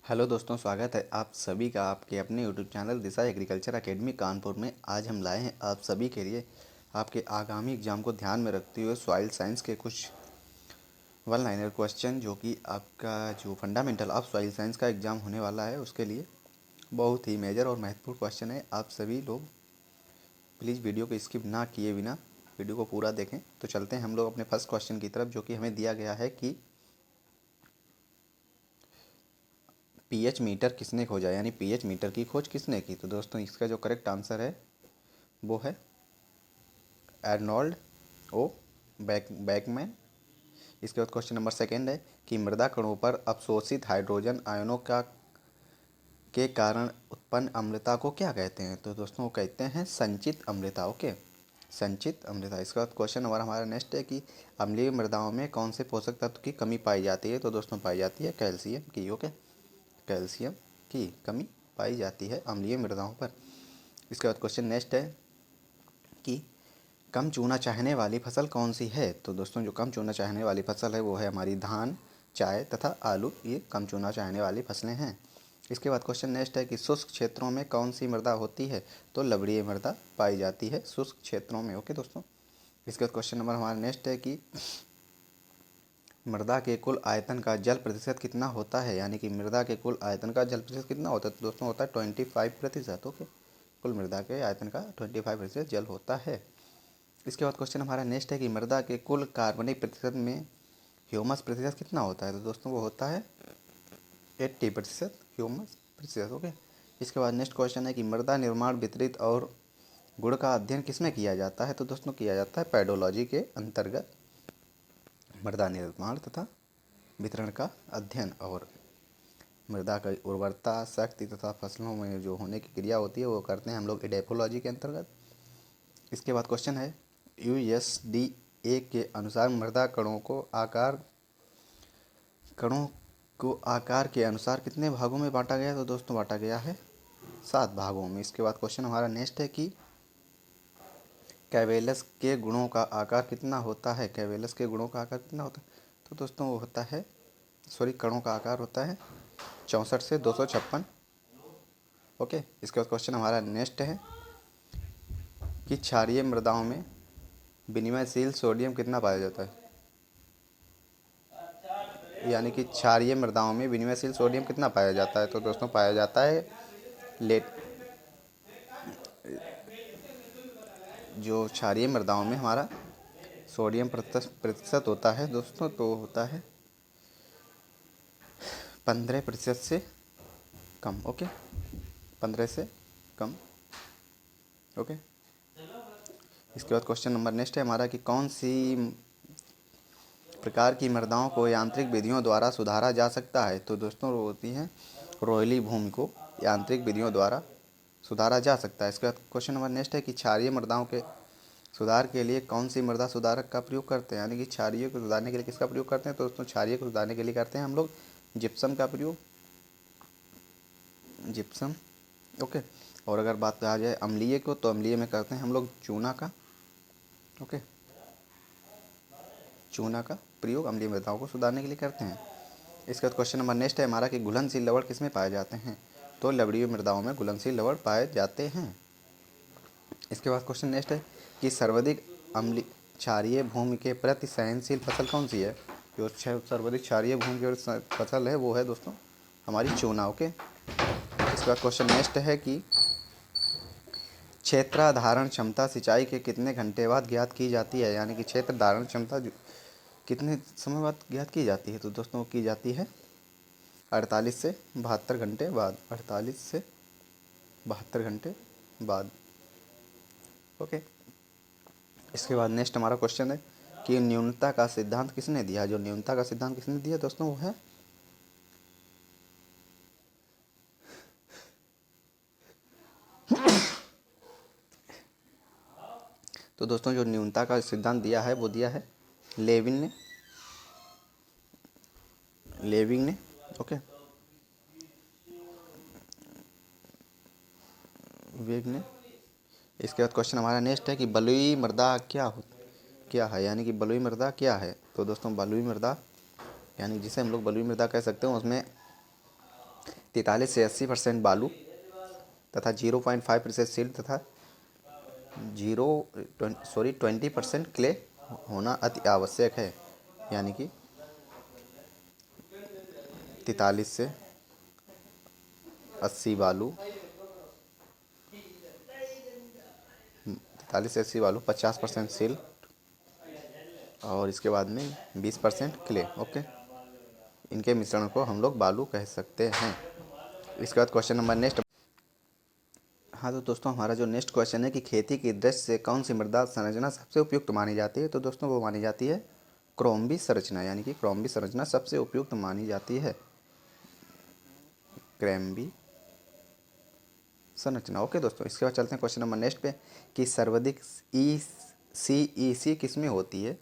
Hello दोस्तों, स्वागत है आप सभी का आपके अपने यूट्यूब चैनल दिशा एग्रीकल्चर एकेडमी कानपुर में। आज हम लाए हैं आप सभी के लिए आपके आगामी एग्ज़ाम को ध्यान में रखते हुए सॉइल साइंस के कुछ वन लाइनर क्वेश्चन, जो कि आपका जो फंडामेंटल ऑफ सॉइल साइंस का एग्ज़ाम होने वाला है उसके लिए बहुत ही मेजर और महत्वपूर्ण क्वेश्चन है। आप सभी लोग प्लीज़ वीडियो को स्किप ना किए बिना वीडियो को पूरा देखें। तो चलते हैं हम लोग अपने फर्स्ट क्वेश्चन की तरफ, जो कि हमें दिया गया है कि पीएच मीटर किसने खोजा, यानी पीएच मीटर की खोज किसने की। तो दोस्तों इसका जो करेक्ट आंसर है वो है अर्नोल्ड ओ बैकमैन। इसके बाद क्वेश्चन नंबर सेकेंड है कि मृदा कणों पर अवशोषित हाइड्रोजन आयनों का के कारण उत्पन्न अम्लता को क्या कहते हैं। तो दोस्तों वो कहते हैं संचित अम्लता। ओके, संचित अम्लता। इसके बाद क्वेश्चन नंबर हमारा नेक्स्ट है कि अम्लीय मृदाओं में कौन से पोषक तत्व की कमी पाई जाती है। तो दोस्तों पाई जाती है कैल्शियम की। ओके, कैल्शियम की कमी पाई जाती है अम्लीय मृदाओं पर। इसके बाद क्वेश्चन नेक्स्ट है कि कम चूना चाहने वाली फसल कौन सी है। तो दोस्तों जो कम चूना चाहने वाली फसल है वो है हमारी धान, चाय तथा आलू। ये कम चूना चाहने वाली फसलें हैं। इसके बाद क्वेश्चन नेक्स्ट है कि शुष्क क्षेत्रों में कौन सी मृदा होती है। तो लवणीय मृदा पाई जाती है शुष्क क्षेत्रों में। ओके दोस्तों, इसके बाद क्वेश्चन नंबर हमारा नेक्स्ट है कि मृदा के कुल आयतन का जल प्रतिशत कितना होता है, यानी कि मृदा के कुल आयतन का जल प्रतिशत कितना होता है। तो दोस्तों होता है 25%। ओके, कुल मृदा के आयतन का 25% जल होता है। इसके बाद क्वेश्चन हमारा नेक्स्ट है कि मृदा के कुल कार्बनिक प्रतिशत में ह्यूमस प्रतिशत कितना होता है। तो दोस्तों वो होता है 80% ह्यूमस प्रतिशत। ओके, इसके बाद नेक्स्ट क्वेश्चन है कि मृदा निर्माण, वितरित और गुण का अध्ययन किसमें किया जाता है। तो दोस्तों किया जाता है पेडोलॉजी के अंतर्गत मृदा निर्माण तथा वितरण का अध्ययन और मृदा की उर्वरता शक्ति तथा फसलों में जो होने की क्रिया होती है वो करते हैं हम लोग एडेपोलॉजी के अंतर्गत। इसके बाद क्वेश्चन है यूएसडीए के अनुसार मृदा कणों को आकार के अनुसार कितने भागों में बांटा गया। तो दोस्तों बांटा गया है 7 भागों में। इसके बाद क्वेश्चन हमारा नेक्स्ट है कि कैवेलस के गुणों का आकार कितना होता है। कैवेलस के गुणों का आकार कितना होता है। तो दोस्तों वो होता है कणों का आकार होता है 64 से 256। ओके, इसके बाद क्वेश्चन हमारा नेक्स्ट है कि क्षारीय मृदाओं में विनिमयशील सोडियम कितना पाया जाता है, यानी कि क्षारीय मृदाओं में विनिमयशील सोडियम कितना पाया जाता है। तो दोस्तों पाया जाता है लेट जो क्षारीय मृदाओं में हमारा सोडियम प्रतिशत होता है दोस्तों, तो होता है 15% से कम। ओके, 15 से कम। ओके, इसके बाद क्वेश्चन नंबर नेक्स्ट है हमारा कि कौन सी प्रकार की मृदाओं को यांत्रिक विधियों द्वारा सुधारा जा सकता है। तो दोस्तों वो होती हैं रोइली भूमि को यांत्रिक विधियों द्वारा सुधारा जा सकता है। इसके बाद क्वेश्चन नंबर नेक्स्ट है कि क्षारीय मृदाओं के सुधार के लिए कौन सी मृदा सुधारक का प्रयोग करते हैं, यानी कि क्षारीय को सुधारने के लिए किसका प्रयोग करते हैं। तो दोस्तों क्षारीय को सुधारने के लिए करते हैं हम लोग जिप्सम का प्रयोग, जिप्सम। ओके, और अगर बात आ जाए अम्लीय को, तो अम्लीय में करते हैं हम लोग चूना का। ओके, चूना का प्रयोग अम्लीय मृदाओं को सुधारने के लिए करते हैं। इसके बाद क्वेश्चन नंबर नेक्स्ट है हमारा कि घुलनशील लवण किसमें पाए जाते हैं। तो लवणीय मृदाओं में घुलनशील लवण पाए जाते हैं। इसके बाद क्वेश्चन नेक्स्ट है कि सर्वाधिक अम्लीय क्षारीय भूमि के प्रति सहनशील फसल कौन सी है। जो सर्वाधिक क्षारीय भूमि की फसल है वो है दोस्तों हमारी चूना। ओके, इसके बाद क्वेश्चन नेक्स्ट है कि क्षेत्राधारण क्षमता सिंचाई के कितने घंटे बाद ज्ञात की जाती है, यानी कि क्षेत्र धारण क्षमता कितने समय बाद ज्ञात की जाती है। तो दोस्तों की जाती है 48 से 72 घंटे बाद, 48 से 72 घंटे बाद। ओके, इसके बाद नेक्स्ट हमारा क्वेश्चन है कि न्यूनता का सिद्धांत किसने दिया। जो न्यूनता का सिद्धांत किसने दिया दोस्तों वो है तो दोस्तों जो न्यूनता का सिद्धांत दिया है वो दिया है लेविन ने। ओके, वेग ने। इसके बाद क्वेश्चन हमारा नेक्स्ट है कि बलुई मृदा क्या है, यानी कि बलुई मृदा क्या है। तो दोस्तों बलुई मृदा यानी जिसे हम लोग बलुई मृदा कह सकते हैं उसमें 43 से 80% बालू तथा 0.5% सिल्ट तथा 20% क्ले होना अति आवश्यक है। यानी कि 43 से 80 बालू, 43 से 80 बालू, 50% सिल्ट और इसके बाद में 20% क्ले। ओके, इनके मिश्रण को हम लोग बालू कह सकते हैं। इसके बाद क्वेश्चन नंबर नेक्स्ट। हाँ तो दोस्तों, हमारा जो नेक्स्ट क्वेश्चन है कि खेती की दृष्टि से कौन सी मृदा संरचना सबसे उपयुक्त मानी जाती है। तो दोस्तों वो मानी जाती है क्रोम्बी संरचना, यानी कि क्रोम्बी संरचना सबसे उपयुक्त मानी जाती है, क्रैम्बी संरचना। ओके दोस्तों, इसके बाद चलते हैं क्वेश्चन नंबर नेक्स्ट पे कि सर्वाधिक ECEC किस में होती है।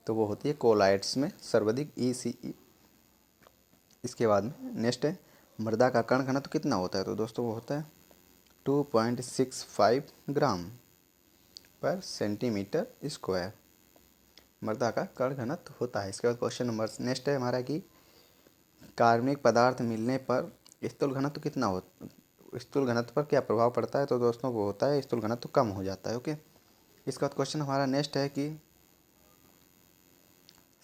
तो वो होती है कोलाइट्स में, सर्वाधिक ECE। इसके बाद में नेक्स्ट है मृदा का कण घनत्व कितना होता है। तो दोस्तों वो होता है 2.65 ग्राम पर सेंटीमीटर स्क्वायर मृदा का कण घनत्व होता है। इसके बाद क्वेश्चन नंबर नेक्स्ट है हमारा कि कार्बनिक पदार्थ मिलने पर स्थूल घनत्व कितना हो, स्थूल घनत्व पर क्या प्रभाव पड़ता है। तो दोस्तों वो होता है स्थूल घनत्व कम हो जाता है। ओके, इसका क्वेश्चन हमारा नेक्स्ट है कि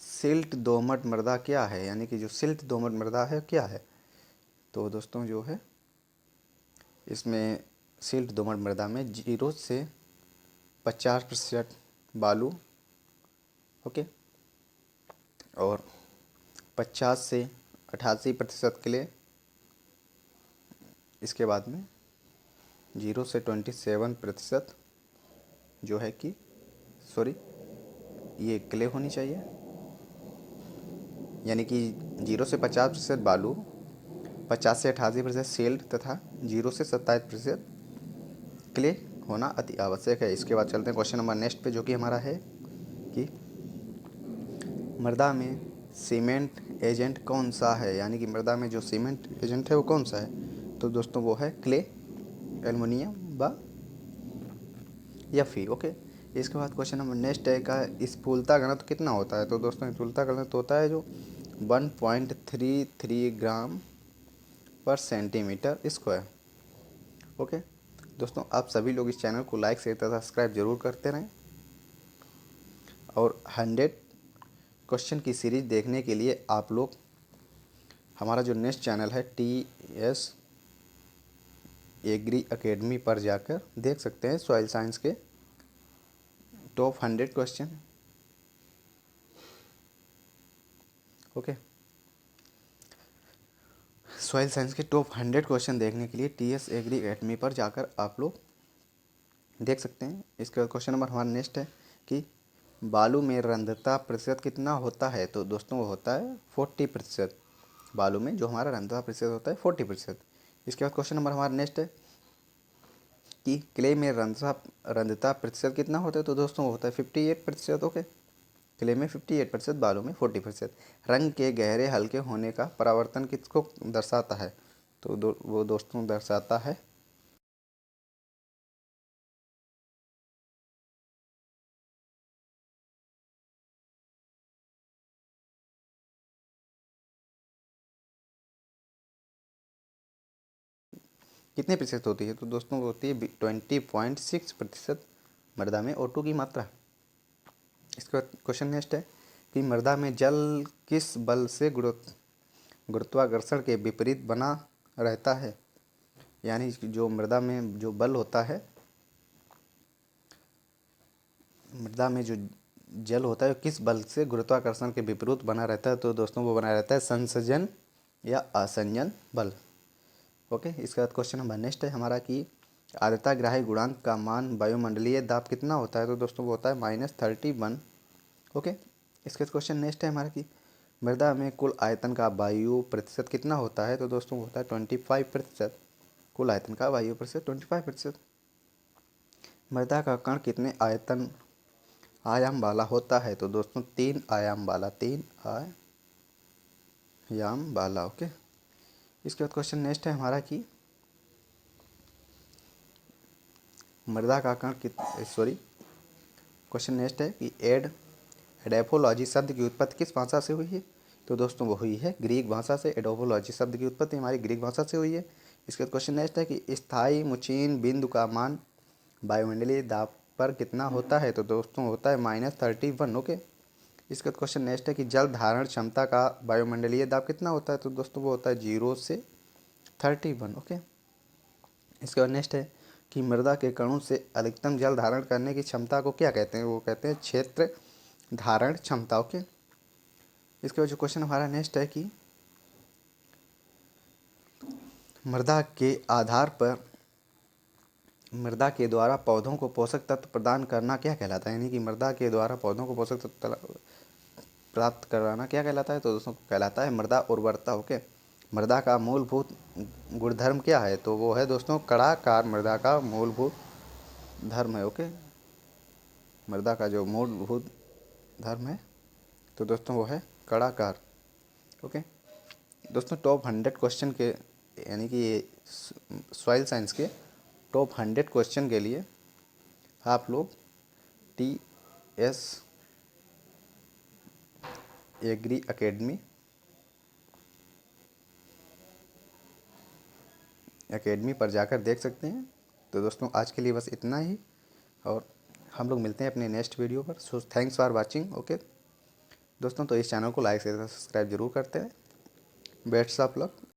सिल्ट दोमट मृदा क्या है, यानी कि जो सिल्ट दोमट मृदा है क्या है। तो दोस्तों जो है इसमें सिल्ट दोमट मृदा में 0 से 50% बालू, ओके, और 50 से 88% क्ले, इसके बाद में 0 से 27% जो है कि ये क्ले होनी चाहिए, यानी कि 0 से 50% बालू, 50 से 88% सिल्ट तथा 0 से 27% क्ले होना अति आवश्यक है। इसके बाद चलते हैं क्वेश्चन नंबर नेक्स्ट पे, जो कि हमारा है कि मृदा में सीमेंट एजेंट कौन सा है, यानी कि मृदा में जो सीमेंट एजेंट है वो कौन सा है। तो दोस्तों वो है क्ले, एल्युमिनियम व Fe। ओके, इसके बाद क्वेश्चन नंबर नेक्स्ट है का स्थूलता घनत्व कितना होता है। तो दोस्तों स्थूलता घनत्व होता है जो 1.33 ग्राम पर सेंटीमीटर स्क्वायर। ओके दोस्तों, आप सभी लोग इस चैनल को लाइक शेयर तथा सब्सक्राइब जरूर करते रहें और 100 क्वेश्चन की सीरीज देखने के लिए आप लोग हमारा जो नेक्स्ट चैनल है TS एग्री एकेडमी पर जाकर देख सकते हैं सॉइल साइंस के top 100 question. Okay, soil science के टॉप 100 क्वेश्चन देखने के लिए TS एग्री एकेडमी पर जाकर आप लोग देख सकते हैं। इसके बाद क्वेश्चन नंबर हमारा नेक्स्ट है कि बालू में रंध्रता प्रतिशत कितना होता है। तो दोस्तों वो होता है 40%। बालू में जो हमारा रंध्रता प्रतिशत होता है 40%। इसके बाद क्वेश्चन नंबर हमारा नेक्स्ट है कि क्ले में रंध्रता प्रतिशत कितना होता है। तो दोस्तों वो होता है 58%। ओके, क्ले में 58%, बालू में 40%। रंग के गहरे हल्के होने का परावर्तन किसको दर्शाता है। तो वो दोस्तों दर्शाता है कितने प्रतिशत होती है। तो दोस्तों वो होती है 20.6% मृदा में O2 की मात्रा। इसके बाद क्वेश्चन नेक्स्ट है कि मृदा में जल किस बल से गुरुत्वाकर्षण के विपरीत बना रहता है, यानी जो मृदा में जो बल होता है, मृदा में जो जल होता है किस बल से गुरुत्वाकर्षण के विपरीत बना रहता है। तो दोस्तों वो बना रहता है संसर्जन या आसंजन बल। ओके, इसके बाद क्वेश्चन नंबर नेक्स्ट है हमारा कि आर्द्रताग्राही गुणांक का मान वायुमंडलीय दाब कितना होता है। तो दोस्तों वो होता है -31। ओके, इसके बाद क्वेश्चन नेक्स्ट है हमारा कि मृदा में कुल आयतन का वायु प्रतिशत कितना होता है। तो दोस्तों वो होता है 25%। कुल आयतन का वायु प्रतिशत 25%। मृदा का कण कितने आयाम वाला होता है। तो दोस्तों 3 आयाम वाला, 3 आयाम वाला। ओके, इसके बाद क्वेश्चन नेक्स्ट है हमारा कि मृदा का कण क्वेश्चन नेक्स्ट है कि एडैफोलॉजी शब्द की उत्पत्ति किस भाषा से हुई है। तो दोस्तों वो हुई है ग्रीक भाषा से। एडोबोलॉजी शब्द की उत्पत्ति हमारी ग्रीक भाषा से हुई है। इसके बाद क्वेश्चन नेक्स्ट है कि स्थायी मुचीन बिंदु का मान वायुमंडलीय दाब पर कितना होता है? तो दोस्तों होता है -31। ओके। इसके बाद क्वेश्चन नेक्स्ट है कि जल धारण क्षमता का वायुमंडलीय दाब कितना होता है? तो दोस्तों वो होता है 0 से 31। ओके। इसके बाद नेक्स्ट है कि मृदा के कणों से अधिकतम जल धारण करने की क्षमता को क्या कहते हैं? वो कहते हैं क्षेत्र धारण क्षमता। ओके। इसके बाद जो क्वेश्चन हमारा नेक्स्ट है कि मृदा के आधार पर मृदा के द्वारा पौधों को पोषक तत्व प्रदान करना क्या कहलाता है? यानी कि मृदा के द्वारा पौधों को पोषक तत्व प्राप्त कराना क्या कहलाता है? तो दोस्तों कहलाता है मृदा उर्वरता। ओके। मृदा का मूलभूत गुणधर्म क्या है? तो वो है दोस्तों कणाकार मृदा का मूलभूत धर्म है। ओके। मृदा का जो मूलभूत धर्म है तो दोस्तों वो है कणाकार। ओके। दोस्तों टॉप 100 क्वेश्चन के यानी कि ये सॉइल साइंस के टॉप 100 क्वेश्चन के लिए आप लोग TS एग्री एकेडमी पर जाकर देख सकते हैं। तो दोस्तों आज के लिए बस इतना ही और हम लोग मिलते हैं अपने नेक्स्ट वीडियो पर। So thanks for watching. Okay दोस्तों, तो इस चैनल को लाइक से सब्सक्राइब जरूर करते हैं। Best of luck.